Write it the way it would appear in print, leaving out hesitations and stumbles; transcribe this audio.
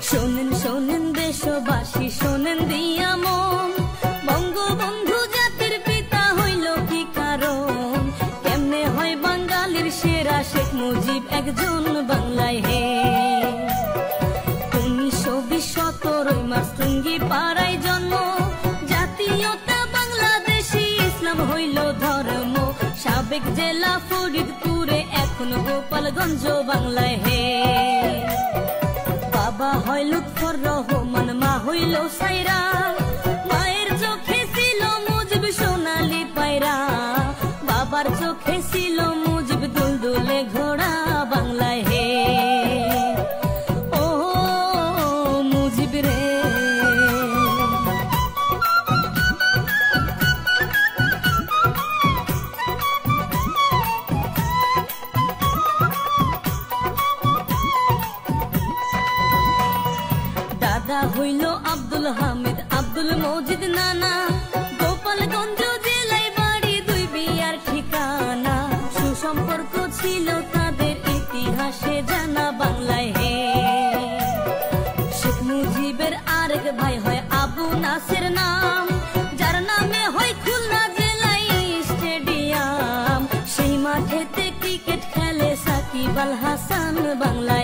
শোনেন শোনেন দেশবাসী, শোনেন দিয়া মন, বঙ্গবন্ধু জাতির পিতা হইল কি কারণ? কেমনে হয় বাঙালির সেরা শেখ মুজিব একজন বাংলায় হে। 1920 17 মার্চ টুঙ্গি পাড়ায় জন্ম, জাতীয়তা বাংলাদেশী, ইসলাম হইল ধর্ম। সাবেক জেলা ফরিদপুরে, এখন গোপালগঞ্জ বাংলায় হে। বাবা হয় লুৎফর রহমান, মা হইল সাইরা, মায়ের চোখে ছিল মুজিব সোনালি পায়রা, বাবার চোখে ছিল মুজিব দুলদুলে ঘোড়া বাংলায় হে। ও মুজিব রে। দাদা হইল আব্দুল হামিদ, আব্দুল মজিদ নানা, গোপালগঞ্জ জেলায় বাড়ি, দুই বিয়ার ঠিকানা। সুসম্পর্ক ছিল তাদের, ইতিহাসে জানা বাংলায় হে। শেখ মুজিবের আরেক ভাই হয় আবু নাসের নাম, যার নামে হয় খুলনা জেলায় স্টেডিয়াম। সেই মাঠেতে ক্রিকেট খেলে সাকিব আল হাসান বাংলায়।